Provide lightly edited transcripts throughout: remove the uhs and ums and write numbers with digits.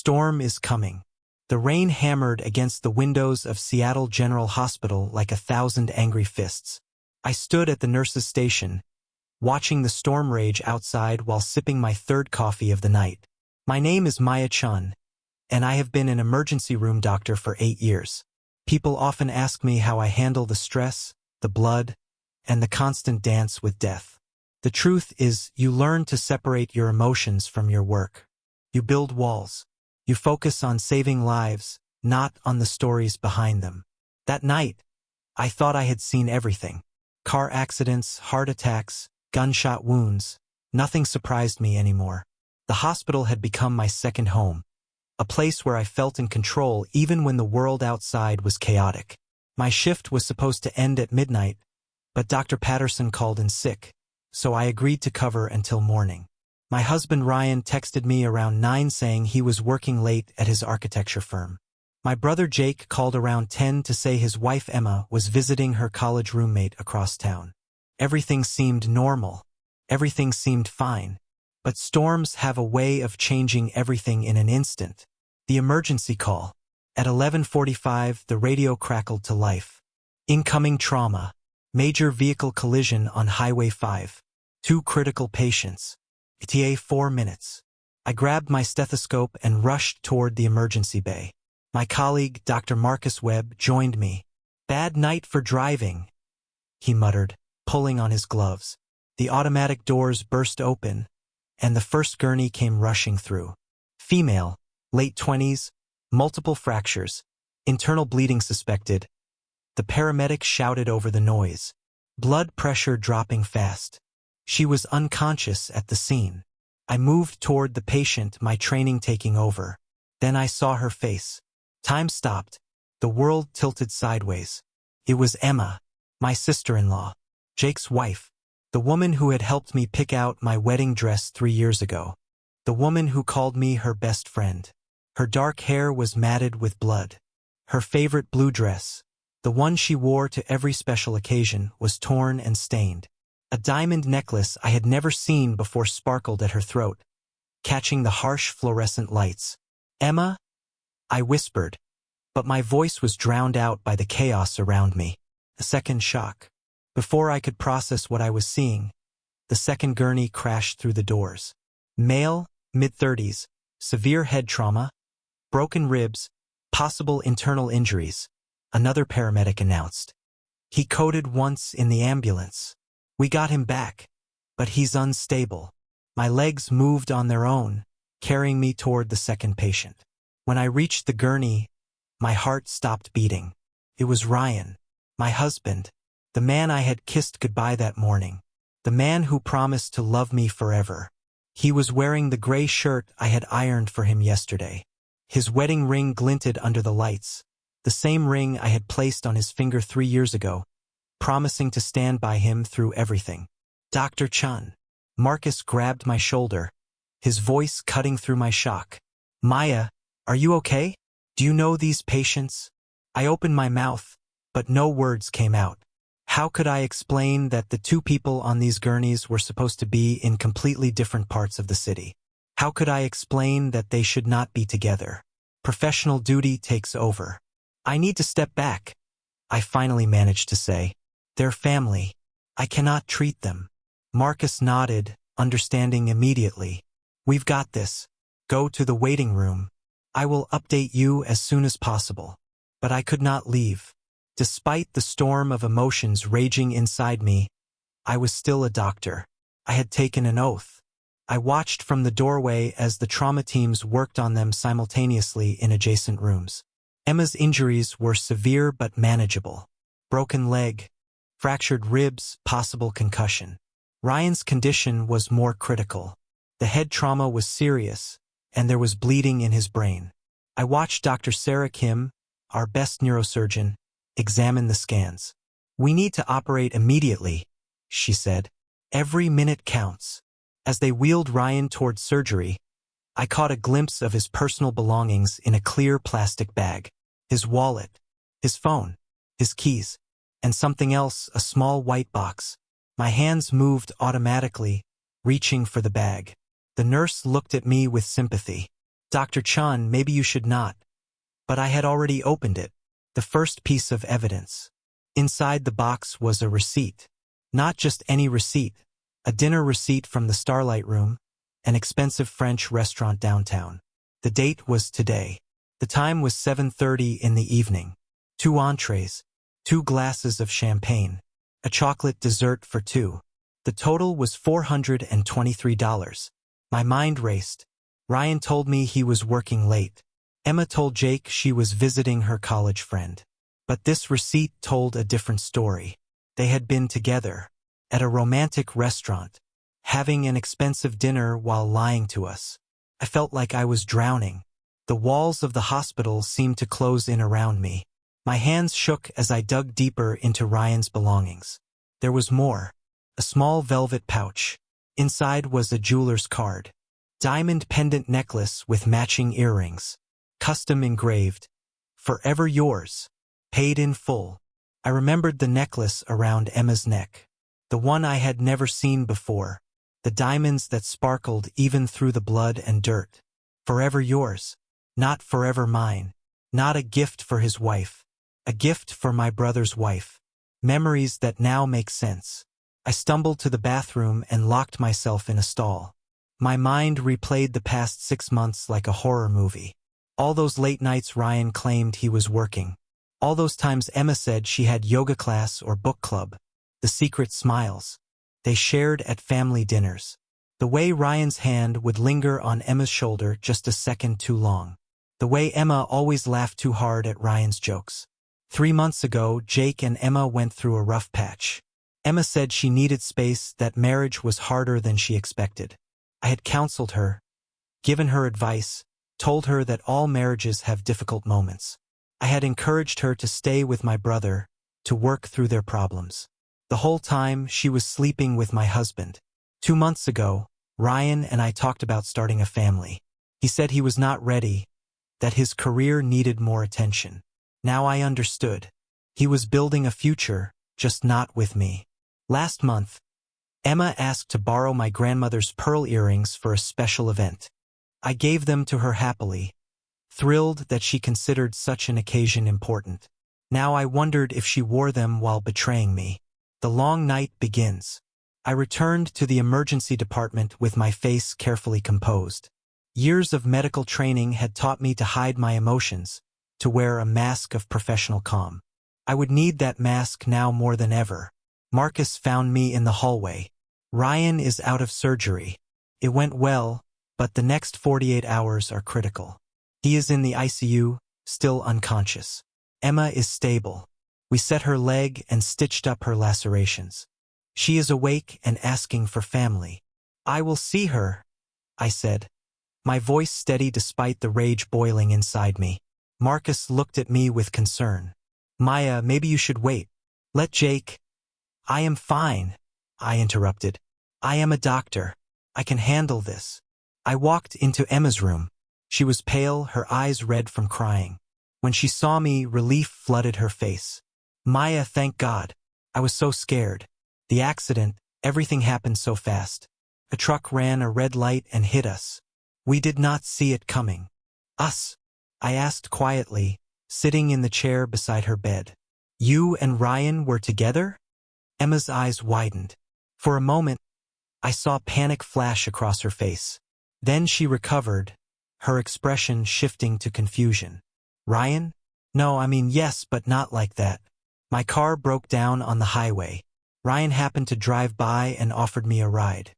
storm is coming. The rain hammered against the windows of Seattle General Hospital like 1,000 angry fists. I stood at the nurse's station, watching the storm rage outside while sipping my third coffee of the night. My name is Maya Chun, and I have been an emergency room doctor for 8 years. People often ask me how I handle the stress, the blood, and the constant dance with death. The truth is, you learn to separate your emotions from your work. You build walls. You focus on saving lives, not on the stories behind them. That night, I thought I had seen everything. Car accidents, heart attacks, gunshot wounds. Nothing surprised me anymore. The hospital had become my second home, a place where I felt in control even when the world outside was chaotic. My shift was supposed to end at midnight, but Dr. Patterson called in sick, so I agreed to cover until morning. My husband Ryan texted me around 9 saying he was working late at his architecture firm. My brother Jake called around 10 to say his wife Emma was visiting her college roommate across town. Everything seemed normal. Everything seemed fine. But storms have a way of changing everything in an instant. The emergency call. At 11:45, the radio crackled to life. Incoming trauma. Major vehicle collision on Highway 5. 2 critical patients. ETA 4 minutes. I grabbed my stethoscope and rushed toward the emergency bay. My colleague, Dr. Marcus Webb, joined me. "Bad night for driving," he muttered, pulling on his gloves. The automatic doors burst open, and the first gurney came rushing through. Female, late 20s, multiple fractures, internal bleeding suspected. The paramedic shouted over the noise. Blood pressure dropping fast. She was unconscious at the scene. I moved toward the patient, my training taking over. Then I saw her face. Time stopped. The world tilted sideways. It was Emma, my sister-in-law, Jake's wife, the woman who had helped me pick out my wedding dress 3 years ago, the woman who called me her best friend. Her dark hair was matted with blood. Her favorite blue dress, the one she wore to every special occasion, was torn and stained. A diamond necklace I had never seen before sparkled at her throat, catching the harsh fluorescent lights. "Emma?" I whispered, but my voice was drowned out by the chaos around me. A second shock. Before I could process what I was seeing, the second gurney crashed through the doors. Male, mid-30s, severe head trauma, broken ribs, possible internal injuries, another paramedic announced. "He coded once in the ambulance. We got him back, but he's unstable." My legs moved on their own, carrying me toward the second patient. When I reached the gurney, my heart stopped beating. It was Ryan, my husband, the man I had kissed goodbye that morning, the man who promised to love me forever. He was wearing the gray shirt I had ironed for him yesterday. His wedding ring glinted under the lights, the same ring I had placed on his finger 3 years ago, promising to stand by him through everything. "Dr. Chun." Marcus grabbed my shoulder, his voice cutting through my shock. "Maya, are you okay? Do you know these patients?" I opened my mouth, but no words came out. How could I explain that the 2 people on these gurneys were supposed to be in completely different parts of the city? How could I explain that they should not be together? Professional duty takes over. "I need to step back," I finally managed to say. "They're family. I cannot treat them." Marcus nodded, understanding immediately. "We've got this. Go to the waiting room. I will update you as soon as possible." But I could not leave. Despite the storm of emotions raging inside me, I was still a doctor. I had taken an oath. I watched from the doorway as the trauma teams worked on them simultaneously in adjacent rooms. Emma's injuries were severe but manageable. Broken leg, fractured ribs, possible concussion. Ryan's condition was more critical. The head trauma was serious, and there was bleeding in his brain. I watched Dr. Sarah Kim, our best neurosurgeon, examine the scans. "We need to operate immediately," she said. "Every minute counts." As they wheeled Ryan toward surgery, I caught a glimpse of his personal belongings in a clear plastic bag. His wallet, his phone, his keys, and something else, a small white box. My hands moved automatically, reaching for the bag. The nurse looked at me with sympathy. Dr. Chun, maybe you should not. But I had already opened it. The first piece of evidence. Inside the box was a receipt. Not just any receipt. A dinner receipt from the Starlight Room, an expensive French restaurant downtown. The date was today. The time was 7:30 in the evening. 2 entrees, 2 glasses of champagne, a chocolate dessert for 2. The total was $423. My mind raced. Ryan told me he was working late. Emma told Jake she was visiting her college friend. But this receipt told a different story. They had been together, at a romantic restaurant, having an expensive dinner while lying to us. I felt like I was drowning. The walls of the hospital seemed to close in around me. My hands shook as I dug deeper into Ryan's belongings. There was more. A small velvet pouch. Inside was a jeweler's card. Diamond pendant necklace with matching earrings. Custom engraved. Forever yours. Paid in full. I remembered the necklace around Emma's neck. The one I had never seen before. The diamonds that sparkled even through the blood and dirt. Forever yours. Not forever mine. Not a gift for his wife. A gift for my brother's wife. Memories that now make sense. I stumbled to the bathroom and locked myself in a stall. My mind replayed the past 6 months like a horror movie. All those late nights Ryan claimed he was working. All those times Emma said she had yoga class or book club. The secret smiles. They shared at family dinners. The way Ryan's hand would linger on Emma's shoulder just a second too long. The way Emma always laughed too hard at Ryan's jokes. 3 months ago, Jake and Emma went through a rough patch. Emma said she needed space, that marriage was harder than she expected. I had counseled her, given her advice, told her that all marriages have difficult moments. I had encouraged her to stay with my brother, to work through their problems. The whole time, she was sleeping with my husband. 2 months ago, Ryan and I talked about starting a family. He said he was not ready, that his career needed more attention. Now I understood. He was building a future, just not with me. Last month, Emma asked to borrow my grandmother's pearl earrings for a special event. I gave them to her happily, thrilled that she considered such an occasion important. Now I wondered if she wore them while betraying me. The long night begins. I returned to the emergency department with my face carefully composed. Years of medical training had taught me to hide my emotions, to wear a mask of professional calm. I would need that mask now more than ever. Marcus found me in the hallway. Ryan is out of surgery. It went well, but the next 48 hours are critical. He is in the ICU, still unconscious. Emma is stable. We set her leg and stitched up her lacerations. She is awake and asking for family. I will see her, I said. My voice steady despite the rage boiling inside me. Marcus looked at me with concern. Maya, maybe you should wait. Let Jake. I am fine, I interrupted. I am a doctor. I can handle this. I walked into Emma's room. She was pale, her eyes red from crying. When she saw me, relief flooded her face. Maya, thank God. I was so scared. The accident, everything happened so fast. A truck ran a red light and hit us. We did not see it coming. Us? I asked quietly, sitting in the chair beside her bed. You and Ryan were together? Emma's eyes widened. For a moment, I saw panic flash across her face. Then she recovered, her expression shifting to confusion. Ryan? No, I mean yes, but not like that. My car broke down on the highway. Ryan happened to drive by and offered me a ride.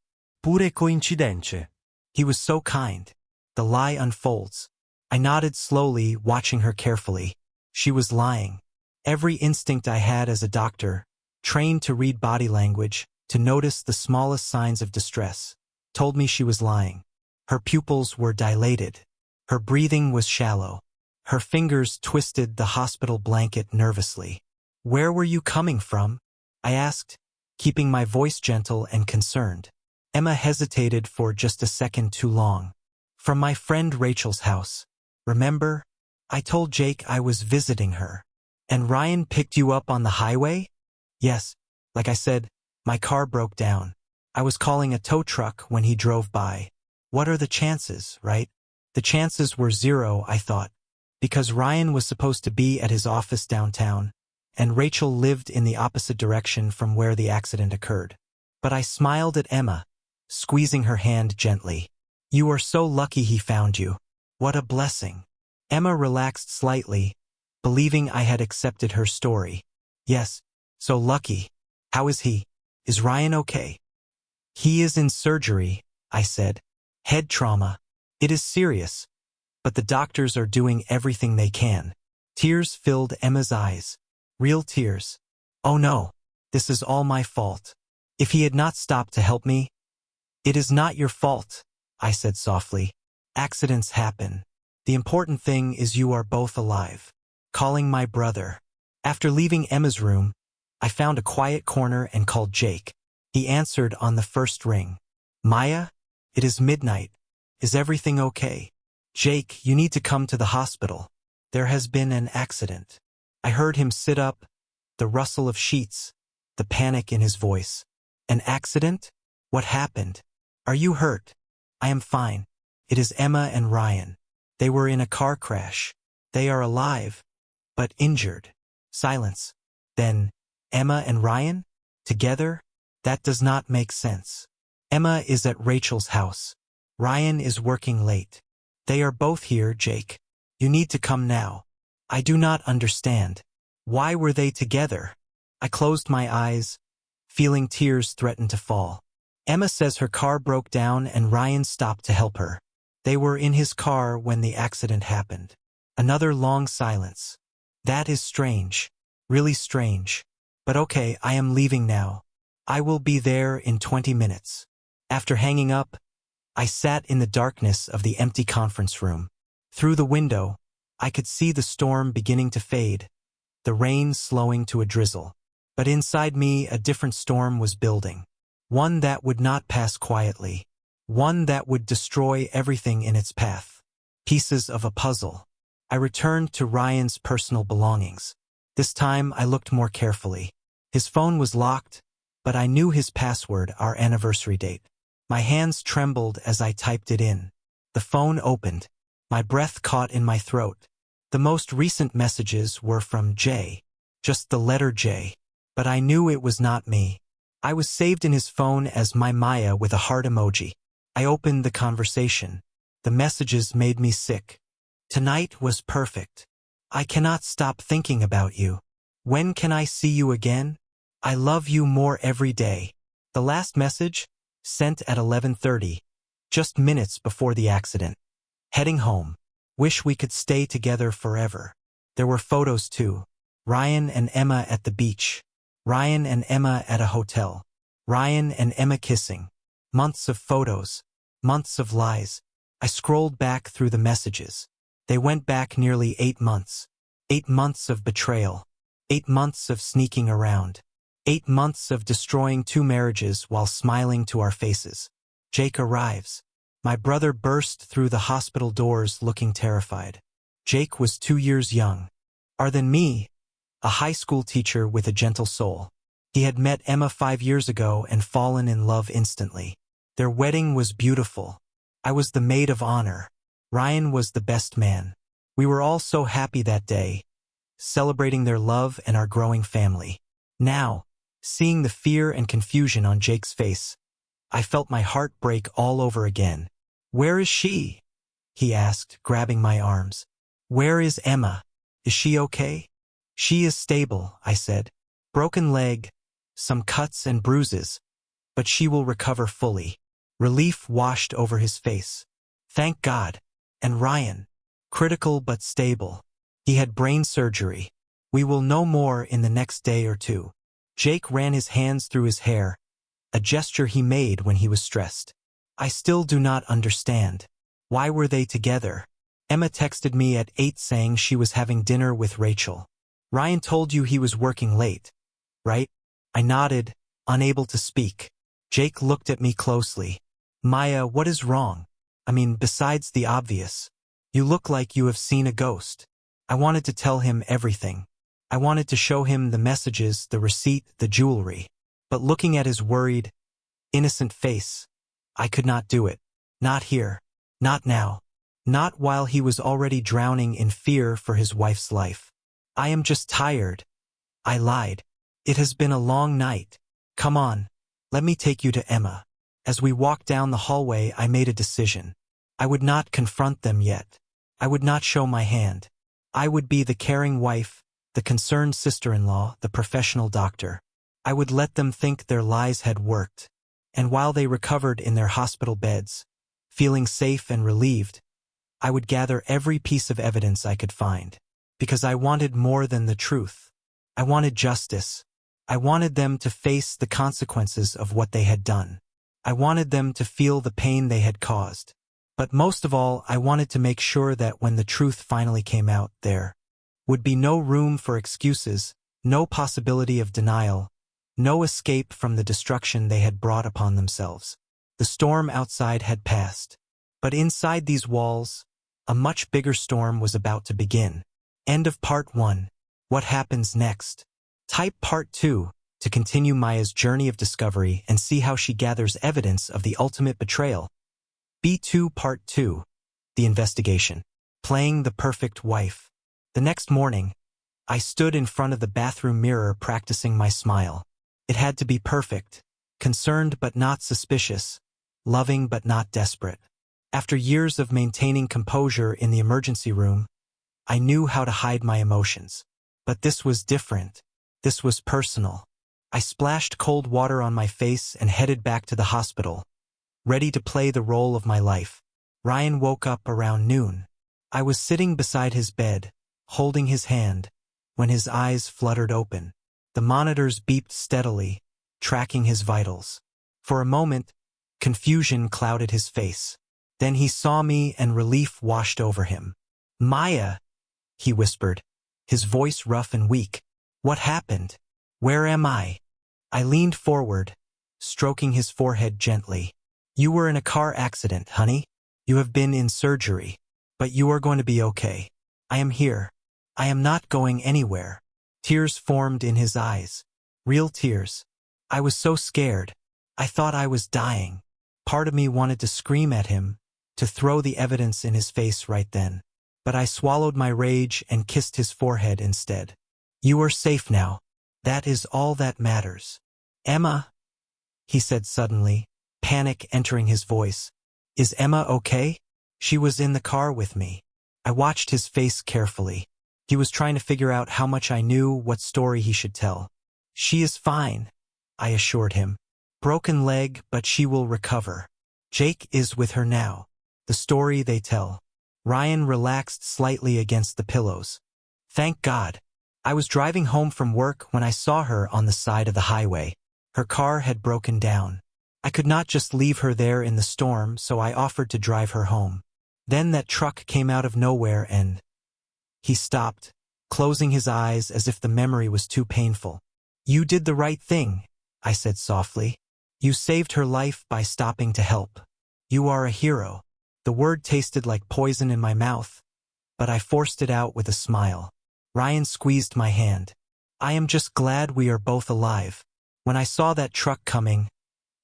Pure coincidenze. He was so kind. The lie unfolds. I nodded slowly, watching her carefully. She was lying. Every instinct I had as a doctor, trained to read body language, to notice the smallest signs of distress, told me she was lying. Her pupils were dilated. Her breathing was shallow. Her fingers twisted the hospital blanket nervously. Where were you coming from? I asked, keeping my voice gentle and concerned. Emma hesitated for just a second too long. From my friend Rachel's house. Remember? I told Jake I was visiting her. And Ryan picked you up on the highway? Yes. Like I said, my car broke down. I was calling a tow truck when he drove by. What are the chances, right? The chances were zero, I thought, because Ryan was supposed to be at his office downtown, and Rachel lived in the opposite direction from where the accident occurred. But I smiled at Emma, squeezing her hand gently. You are so lucky he found you. What a blessing. Emma relaxed slightly, believing I had accepted her story. Yes, so lucky. How is he? Is Ryan okay? He is in surgery, I said. Head trauma. It is serious, but the doctors are doing everything they can. Tears filled Emma's eyes. Real tears. Oh no, this is all my fault. If he had not stopped to help me. It is not your fault, I said softly. Accidents happen. The important thing is you are both alive. Calling my brother. After leaving Emma's room, I found a quiet corner and called Jake. He answered on the first ring. Maya? It is midnight. Is everything okay? Jake, you need to come to the hospital. There has been an accident. I heard him sit up, the rustle of sheets, the panic in his voice. An accident? What happened? Are you hurt? I am fine. It is Emma and Ryan. They were in a car crash. They are alive, but injured. Silence. Then, Emma and Ryan? Together? That does not make sense. Emma is at Rachel's house. Ryan is working late. They are both here, Jake. You need to come now. I do not understand. Why were they together? I closed my eyes, feeling tears threaten to fall. Emma says her car broke down and Ryan stopped to help her. They were in his car when the accident happened. Another long silence. That is strange. Really strange. But okay, I am leaving now. I will be there in 20 minutes. After hanging up, I sat in the darkness of the empty conference room. Through the window, I could see the storm beginning to fade, the rain slowing to a drizzle. But inside me, a different storm was building. One that would not pass quietly. One that would destroy everything in its path. Pieces of a puzzle. I returned to Ryan's personal belongings. This time I looked more carefully. His phone was locked, but I knew his password, our anniversary date. My hands trembled as I typed it in. The phone opened. My breath caught in my throat. The most recent messages were from J. Just the letter J. But I knew it was not me. I was saved in his phone as my Maya with a heart emoji. I opened the conversation. The messages made me sick. Tonight was perfect. I cannot stop thinking about you. When can I see you again? I love you more every day. The last message, sent at 11:30, just minutes before the accident. Heading home. Wish we could stay together forever. There were photos too. Ryan and Emma at the beach. Ryan and Emma at a hotel. Ryan and Emma kissing. Months of photos. Months of lies. I scrolled back through the messages. They went back nearly 8 months. 8 months of betrayal. 8 months of sneaking around. 8 months of destroying 2 marriages while smiling to our faces. Jake arrives. My brother burst through the hospital doors looking terrified. Jake was 2 years younger than me, a high school teacher with a gentle soul. He had met Emma 5 years ago and fallen in love instantly. Their wedding was beautiful. I was the maid of honor. Ryan was the best man. We were all so happy that day, celebrating their love and our growing family. Now, seeing the fear and confusion on Jake's face, I felt my heart break all over again. Where is she? He asked, grabbing my arms. Where is Emma? Is she okay? She is stable, I said. Broken leg, some cuts and bruises, but she will recover fully. Relief washed over his face. Thank God. And Ryan, critical but stable. He had brain surgery. We will know more in the next day or two. Jake ran his hands through his hair, a gesture he made when he was stressed. I still do not understand. Why were they together? Emma texted me at 8 saying she was having dinner with Rachel. Ryan told you he was working late, right? I nodded, unable to speak. Jake looked at me closely. Maya, what is wrong? I mean, besides the obvious. You look like you have seen a ghost. I wanted to tell him everything. I wanted to show him the messages, the receipt, the jewelry. But looking at his worried, innocent face, I could not do it. Not here. Not now. Not while he was already drowning in fear for his wife's life. "I am just tired," I lied. "It has been a long night. Come on, let me take you to Emma." As we walked down the hallway, I made a decision. I would not confront them yet. I would not show my hand. I would be the caring wife, the concerned sister-in-law, the professional doctor. I would let them think their lies had worked. And while they recovered in their hospital beds, feeling safe and relieved, I would gather every piece of evidence I could find. Because I wanted more than the truth. I wanted justice. I wanted them to face the consequences of what they had done. I wanted them to feel the pain they had caused. But most of all, I wanted to make sure that when the truth finally came out, there would be no room for excuses, no possibility of denial, no escape from the destruction they had brought upon themselves. The storm outside had passed. But inside these walls, a much bigger storm was about to begin. End of part 1. What happens next? Type part 2 to continue Maya's journey of discovery and see how she gathers evidence of the ultimate betrayal. B2 Part 2. The Investigation. Playing the Perfect Wife. The next morning, I stood in front of the bathroom mirror practicing my smile. It had to be perfect, concerned but not suspicious, loving but not desperate. After years of maintaining composure in the emergency room, I knew how to hide my emotions. But this was different. This was personal. I splashed cold water on my face and headed back to the hospital, ready to play the role of my life. Ryan woke up around noon. I was sitting beside his bed, holding his hand, when his eyes fluttered open. The monitors beeped steadily, tracking his vitals. For a moment, confusion clouded his face. Then he saw me and relief washed over him. "Maya," he whispered, his voice rough and weak. "What happened? Where am I?" I leaned forward, stroking his forehead gently. "You were in a car accident, honey. You have been in surgery. But you are going to be okay. I am here. I am not going anywhere." Tears formed in his eyes. Real tears. I was so scared. I thought I was dying. Part of me wanted to scream at him, to throw the evidence in his face right then. But I swallowed my rage and kissed his forehead instead. "You are safe now. That is all that matters." "Emma," he said suddenly, panic entering his voice. "Is Emma okay?" "She was in the car with me." I watched his face carefully. He was trying to figure out how much I knew, what story he should tell. "She is fine," I assured him. "Broken leg, but she will recover. Jake is with her now." The story they tell. Ryan relaxed slightly against the pillows. "Thank God." I was driving home from work when I saw her on the side of the highway. Her car had broken down. I could not just leave her there in the storm, so I offered to drive her home. Then that truck came out of nowhere and... He stopped, closing his eyes as if the memory was too painful. "You did the right thing," I said softly. "You saved her life by stopping to help. You are a hero." The word tasted like poison in my mouth, but I forced it out with a smile. Ryan squeezed my hand. "I am just glad we are both alive. When I saw that truck coming,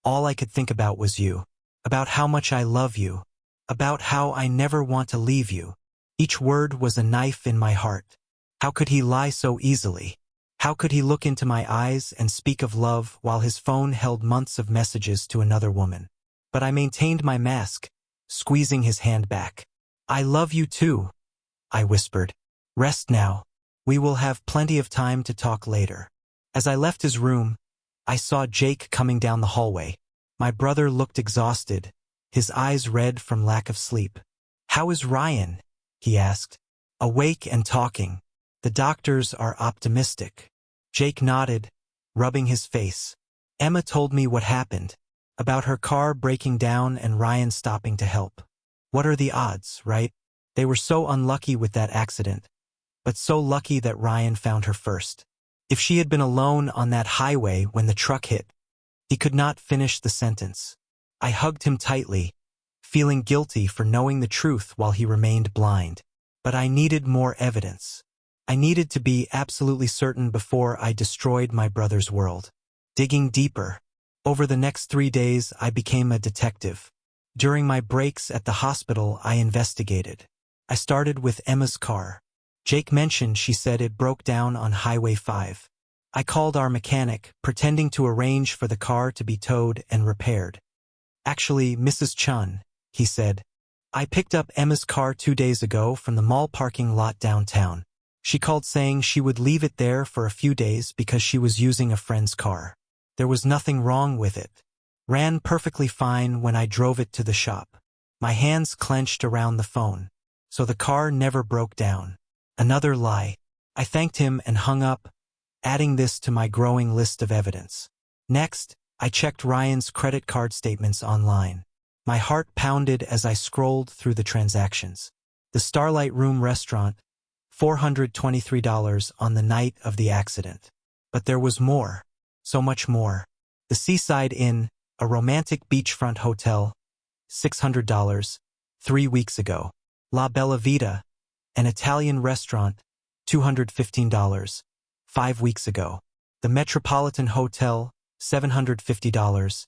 all I could think about was you. About how much I love you. About how I never want to leave you." Each word was a knife in my heart. How could he lie so easily? How could he look into my eyes and speak of love while his phone held months of messages to another woman? But I maintained my mask, squeezing his hand back. "I love you too," I whispered. "Rest now. We will have plenty of time to talk later." As I left his room, I saw Jake coming down the hallway. My brother looked exhausted, his eyes red from lack of sleep. "How is Ryan?" he asked. "Awake and talking. The doctors are optimistic." Jake nodded, rubbing his face. "Emma told me what happened, about her car breaking down and Ryan stopping to help. What are the odds, right? They were so unlucky with that accident, but so lucky that Ryan found her first. If she had been alone on that highway when the truck hit..." He could not finish the sentence. I hugged him tightly, feeling guilty for knowing the truth while he remained blind. But I needed more evidence. I needed to be absolutely certain before I destroyed my brother's world. Digging deeper. Over the next 3 days, I became a detective. During my breaks at the hospital, I investigated. I started with Emma's car. Jake mentioned she said it broke down on Highway 5. I called our mechanic, pretending to arrange for the car to be towed and repaired. Actually, Mrs. Chun, he said. I picked up Emma's car 2 days ago from the mall parking lot downtown. She called saying she would leave it there for a few days because she was using a friend's car. There was nothing wrong with it. Ran perfectly fine when I drove it to the shop. My hands clenched around the phone. So the car never broke down. Another lie. I thanked him and hung up, adding this to my growing list of evidence. Next, I checked Ryan's credit card statements online. My heart pounded as I scrolled through the transactions. The Starlight Room restaurant, $423 on the night of the accident. But there was more. So much more. The Seaside Inn, a romantic beachfront hotel, $600, 3 weeks ago. La Bella Vita, an Italian restaurant, $215, 5 weeks ago. The Metropolitan Hotel, $750,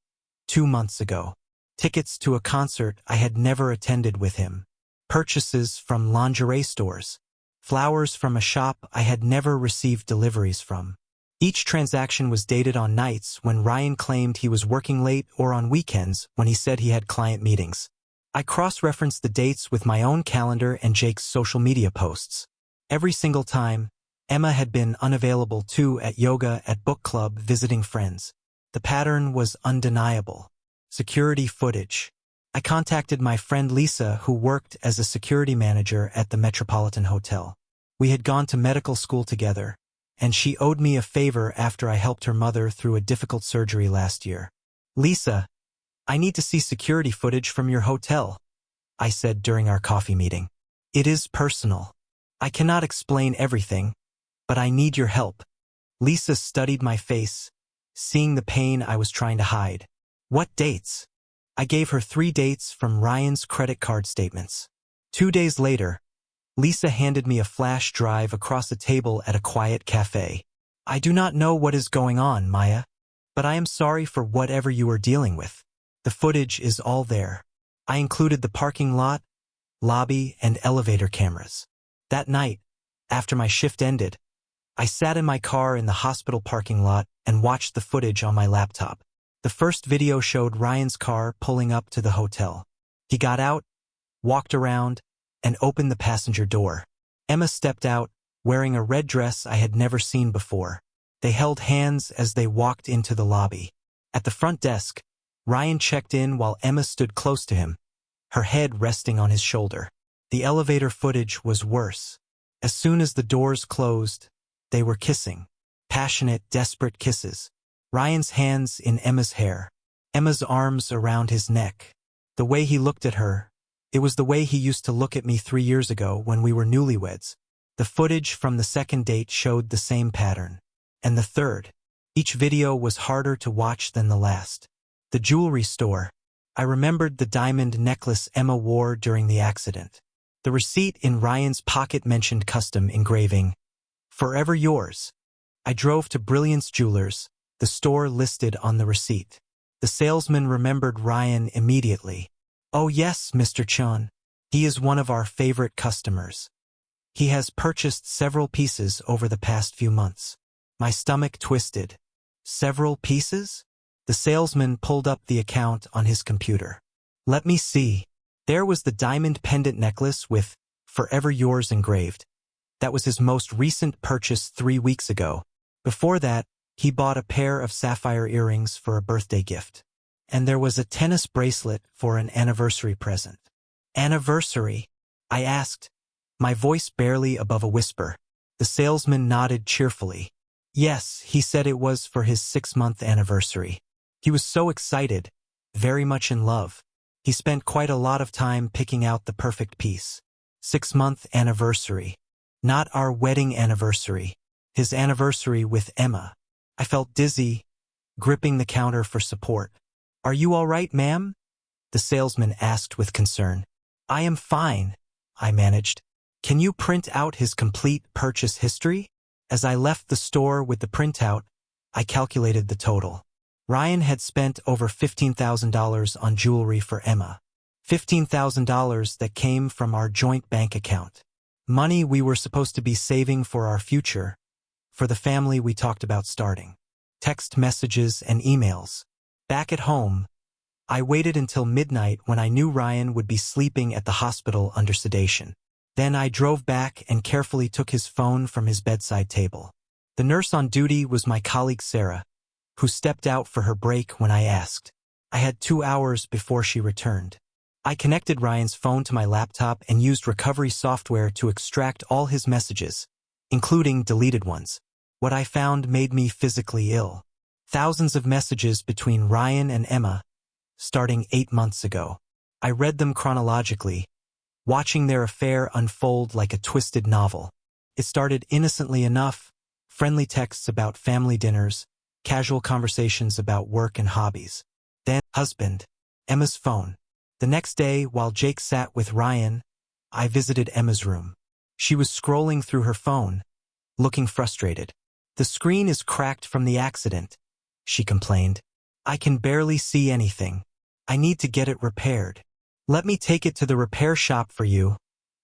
2 months ago. Tickets to a concert I had never attended with him. Purchases from lingerie stores. Flowers from a shop I had never received deliveries from. Each transaction was dated on nights when Ryan claimed he was working late or on weekends when he said he had client meetings. I cross-referenced the dates with my own calendar and Jake's social media posts. Every single time, Emma had been unavailable too, at yoga, at book club, visiting friends. The pattern was undeniable. Security footage. I contacted my friend Lisa, who worked as a security manager at the Metropolitan Hotel. We had gone to medical school together, and she owed me a favor after I helped her mother through a difficult surgery last year. Lisa, I need to see security footage from your hotel, I said during our coffee meeting. It is personal. I cannot explain everything, but I need your help. Lisa studied my face, seeing the pain I was trying to hide. What dates? I gave her 3 dates from Ryan's credit card statements. 2 days later, Lisa handed me a flash drive across a table at a quiet cafe. I do not know what is going on, Maya, but I am sorry for whatever you are dealing with. The footage is all there. I included the parking lot, lobby, and elevator cameras. That night, after my shift ended, I sat in my car in the hospital parking lot and watched the footage on my laptop. The first video showed Ryan's car pulling up to the hotel. He got out, walked around, and opened the passenger door. Emma stepped out, wearing a red dress I had never seen before. They held hands as they walked into the lobby. At the front desk, Ryan checked in while Emma stood close to him, her head resting on his shoulder. The elevator footage was worse. As soon as the doors closed, they were kissing. Passionate, desperate kisses. Ryan's hands in Emma's hair. Emma's arms around his neck. The way he looked at her, it was the way he used to look at me 3 years ago when we were newlyweds. The footage from the second date showed the same pattern. And the third. Each video was harder to watch than the last. The jewelry store. I remembered the diamond necklace Emma wore during the accident. The receipt in Ryan's pocket mentioned custom engraving. Forever yours. I drove to Brilliance Jewelers, the store listed on the receipt. The salesman remembered Ryan immediately. Oh yes, Mr. Chun. He is one of our favorite customers. He has purchased several pieces over the past few months. My stomach twisted. Several pieces? The salesman pulled up the account on his computer. Let me see. There was the diamond pendant necklace with Forever Yours engraved. That was his most recent purchase 3 weeks ago. Before that, he bought a pair of sapphire earrings for a birthday gift. And there was a tennis bracelet for an anniversary present. Anniversary? I asked, my voice barely above a whisper. The salesman nodded cheerfully. Yes, he said it was for his 6-month anniversary. He was so excited, very much in love. He spent quite a lot of time picking out the perfect piece. 6-month anniversary. Not our wedding anniversary. His anniversary with Emma. I felt dizzy, gripping the counter for support. Are you all right, ma'am? The salesman asked with concern. I am fine, I managed. Can you print out his complete purchase history? As I left the store with the printout, I calculated the total. Ryan had spent over $15,000 on jewelry for Emma. $15,000 that came from our joint bank account. Money we were supposed to be saving for our future, for the family we talked about starting. Text messages and emails. Back at home, I waited until midnight when I knew Ryan would be sleeping at the hospital under sedation. Then I drove back and carefully took his phone from his bedside table. The nurse on duty was my colleague Sarah, who stepped out for her break when I asked. I had 2 hours before she returned. I connected Ryan's phone to my laptop and used recovery software to extract all his messages, including deleted ones. What I found made me physically ill. Thousands of messages between Ryan and Emma, starting 8 months ago. I read them chronologically, watching their affair unfold like a twisted novel. It started innocently enough, friendly texts about family dinners, casual conversations about work and hobbies. Then, husband, Emma's phone. The next day, while Jake sat with Ryan, I visited Emma's room. She was scrolling through her phone, looking frustrated. "The screen is cracked from the accident," she complained. "I can barely see anything. I need to get it repaired." "Let me take it to the repair shop for you,"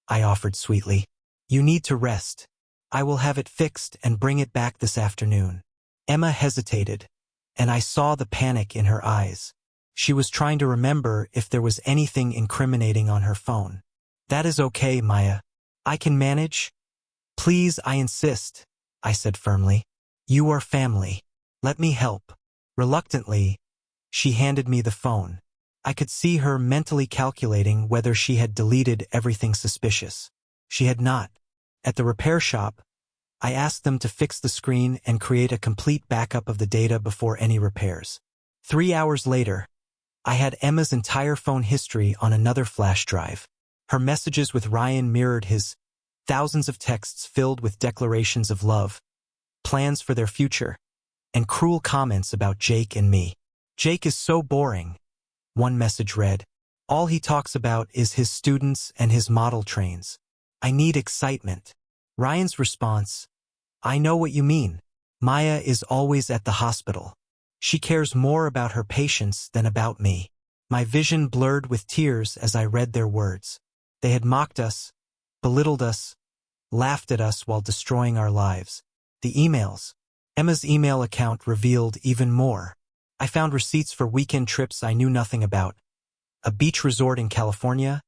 I offered sweetly. "You need to rest. I will have it fixed and bring it back this afternoon." Emma hesitated, and I saw the panic in her eyes. She was trying to remember if there was anything incriminating on her phone. "That is okay, Maya. I can manage." "Please, I insist," I said firmly. "You are family. Let me help." Reluctantly, she handed me the phone. I could see her mentally calculating whether she had deleted everything suspicious. She had not. At the repair shop, I asked them to fix the screen and create a complete backup of the data before any repairs. 3 hours later, I had Emma's entire phone history on another flash drive. Her messages with Ryan mirrored his, thousands of texts filled with declarations of love, plans for their future, and cruel comments about Jake and me. "Jake is so boring," one message read. "All he talks about is his students and his model trains. I need excitement." Ryan's response, "I know what you mean. Maya is always at the hospital. She cares more about her patients than about me." My vision blurred with tears as I read their words. They had mocked us, belittled us, laughed at us while destroying our lives. The emails. Emma's email account revealed even more. I found receipts for weekend trips I knew nothing about. A beach resort in California,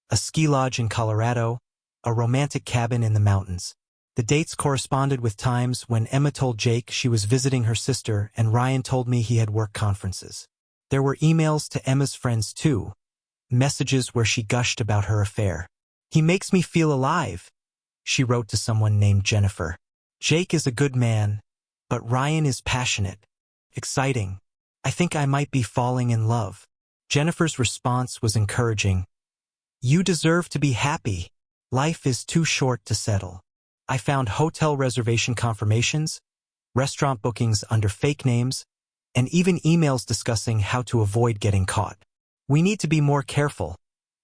a ski lodge in Colorado, a romantic cabin in the mountains. The dates corresponded with times when Emma told Jake she was visiting her sister and Ryan told me he had work conferences. There were emails to Emma's friends too, messages where she gushed about her affair. "He makes me feel alive," she wrote to someone named Jennifer. "Jake is a good man, but Ryan is passionate, exciting. I think I might be falling in love." Jennifer's response was encouraging. "You deserve to be happy. Life is too short to settle." I found hotel reservation confirmations, restaurant bookings under fake names, and even emails discussing how to avoid getting caught. "We need to be more careful,"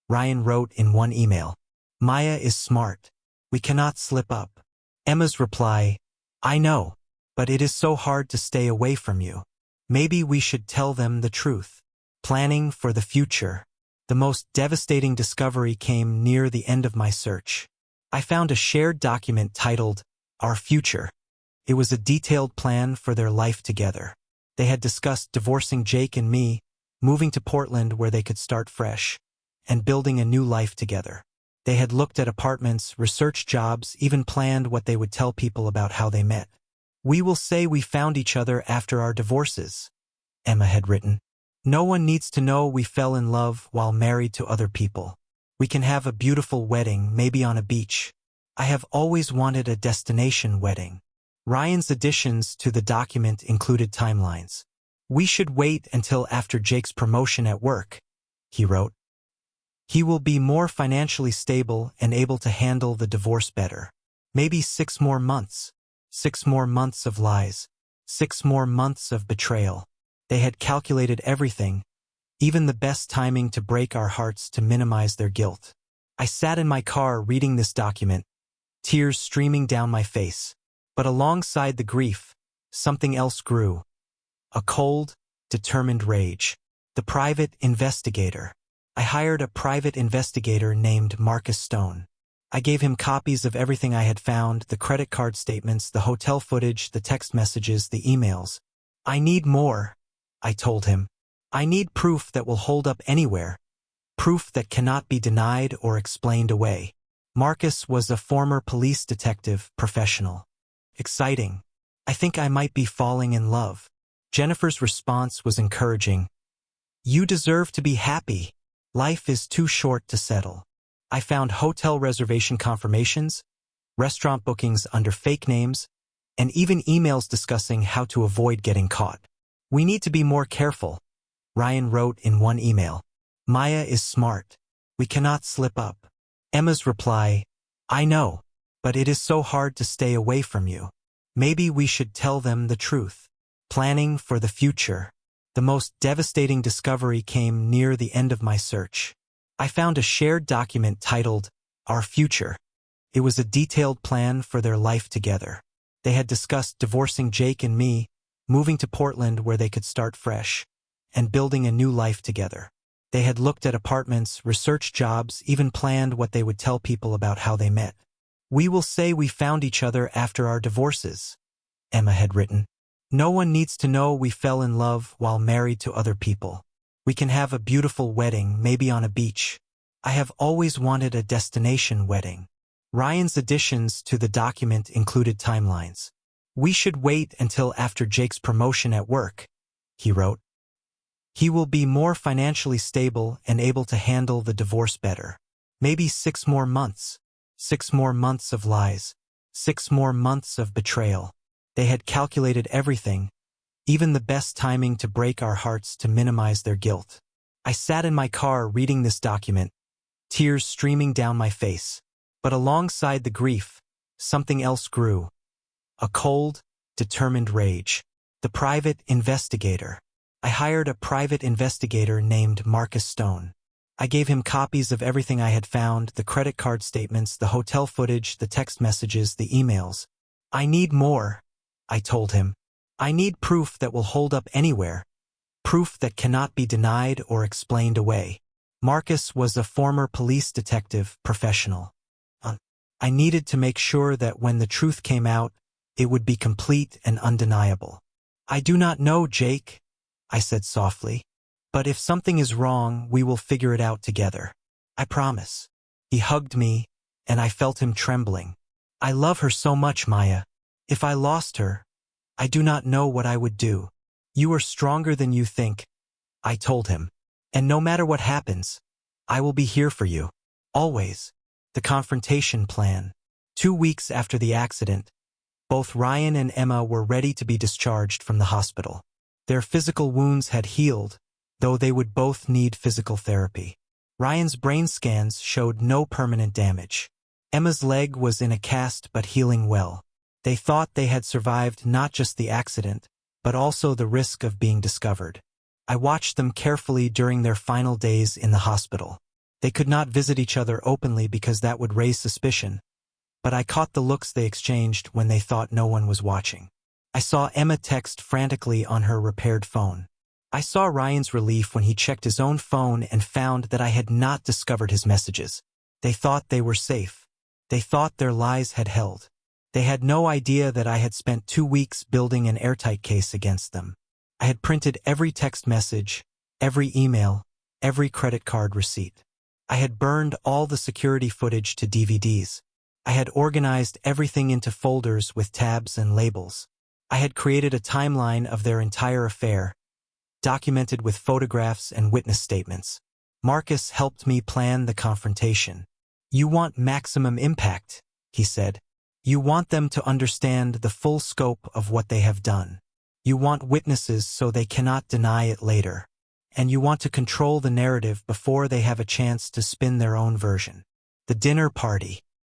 Ryan wrote in one email. "Maya is smart. We cannot slip up." Emma's reply, "I know, but it is so hard to stay away from you. Maybe we should tell them the truth." Planning for the future. The most devastating discovery came near the end of my search. I found a shared document titled, "Our Future." It was a detailed plan for their life together. They had discussed divorcing Jake and me, moving to Portland where they could start fresh, and building a new life together. They had looked at apartments, researched jobs, even planned what they would tell people about how they met. "We will say we found each other after our divorces," Emma had written. "No one needs to know we fell in love while married to other people. We can have a beautiful wedding, maybe on a beach. I have always wanted a destination wedding." Ryan's additions to the document included timelines. "We should wait until after Jake's promotion at work," he wrote. "He will be more financially stable and able to handle the divorce better. Maybe 6 more months. 6 more months of lies. 6 more months of betrayal." They had calculated everything, even the best timing to break our hearts to minimize their guilt. I sat in my car reading this document, tears streaming down my face. But alongside the grief, something else grew. A cold, determined rage. The private investigator. I hired a private investigator named Marcus Stone. I gave him copies of everything I had found, the credit card statements, the hotel footage, the text messages, the emails. I need more, I told him. I need proof that will hold up anywhere. Proof that cannot be denied or explained away. Marcus was a former police detective professional. Exciting. I think I might be falling in love. Jennifer's response was encouraging. You deserve to be happy. Life is too short to settle. I found hotel reservation confirmations, restaurant bookings under fake names, and even emails discussing how to avoid getting caught. We need to be more careful, Ryan wrote in one email. Maya is smart. We cannot slip up. Emma's reply, I know, but it is so hard to stay away from you. Maybe we should tell them the truth. Planning for the future. The most devastating discovery came near the end of my search. I found a shared document titled, Our Future. It was a detailed plan for their life together. They had discussed divorcing Jake and me, moving to Portland where they could start fresh, and building a new life together. They had looked at apartments, researched jobs, even planned what they would tell people about how they met. We will say we found each other after our divorces, Emma had written. No one needs to know we fell in love while married to other people. We can have a beautiful wedding, maybe on a beach. I have always wanted a destination wedding. Ryan's additions to the document included timelines. We should wait until after Jake's promotion at work, he wrote. He will be more financially stable and able to handle the divorce better. Maybe 6 more months. 6 more months of lies. 6 more months of betrayal. They had calculated everything, even the best timing to break our hearts to minimize their guilt. I sat in my car reading this document, tears streaming down my face. But alongside the grief, something else grew. A cold, determined rage. The private investigator. I hired a private investigator named Marcus Stone. I gave him copies of everything I had found, the credit card statements, the hotel footage, the text messages, the emails. I need more, I told him. I need proof that will hold up anywhere. Proof that cannot be denied or explained away. Marcus was a former police detective professional. I needed to make sure that when the truth came out, it would be complete and undeniable. I do not know, Jake, I said softly. But if something is wrong, we will figure it out together. I promise. He hugged me, and I felt him trembling. I love her so much, Maya. If I lost her, I do not know what I would do. You are stronger than you think, I told him. And no matter what happens, I will be here for you. Always. The confrontation plan. 2 weeks after the accident, both Ryan and Emma were ready to be discharged from the hospital. Their physical wounds had healed, though they would both need physical therapy. Ryan's brain scans showed no permanent damage. Emma's leg was in a cast but healing well. They thought they had survived not just the accident, but also the risk of being discovered. I watched them carefully during their final days in the hospital. They could not visit each other openly because that would raise suspicion, but I caught the looks they exchanged when they thought no one was watching. I saw Emma text frantically on her repaired phone. I saw Ryan's relief when he checked his own phone and found that I had not discovered his messages. They thought they were safe. They thought their lies had held. They had no idea that I had spent 2 weeks building an airtight case against them. I had printed every text message, every email, every credit card receipt. I had burned all the security footage to DVDs. I had organized everything into folders with tabs and labels. I had created a timeline of their entire affair, documented with photographs and witness statements. Marcus helped me plan the confrontation. You want maximum impact, he said. You want them to understand the full scope of what they have done. You want witnesses so they cannot deny it later. And you want to control the narrative before they have a chance to spin their own version. The dinner party.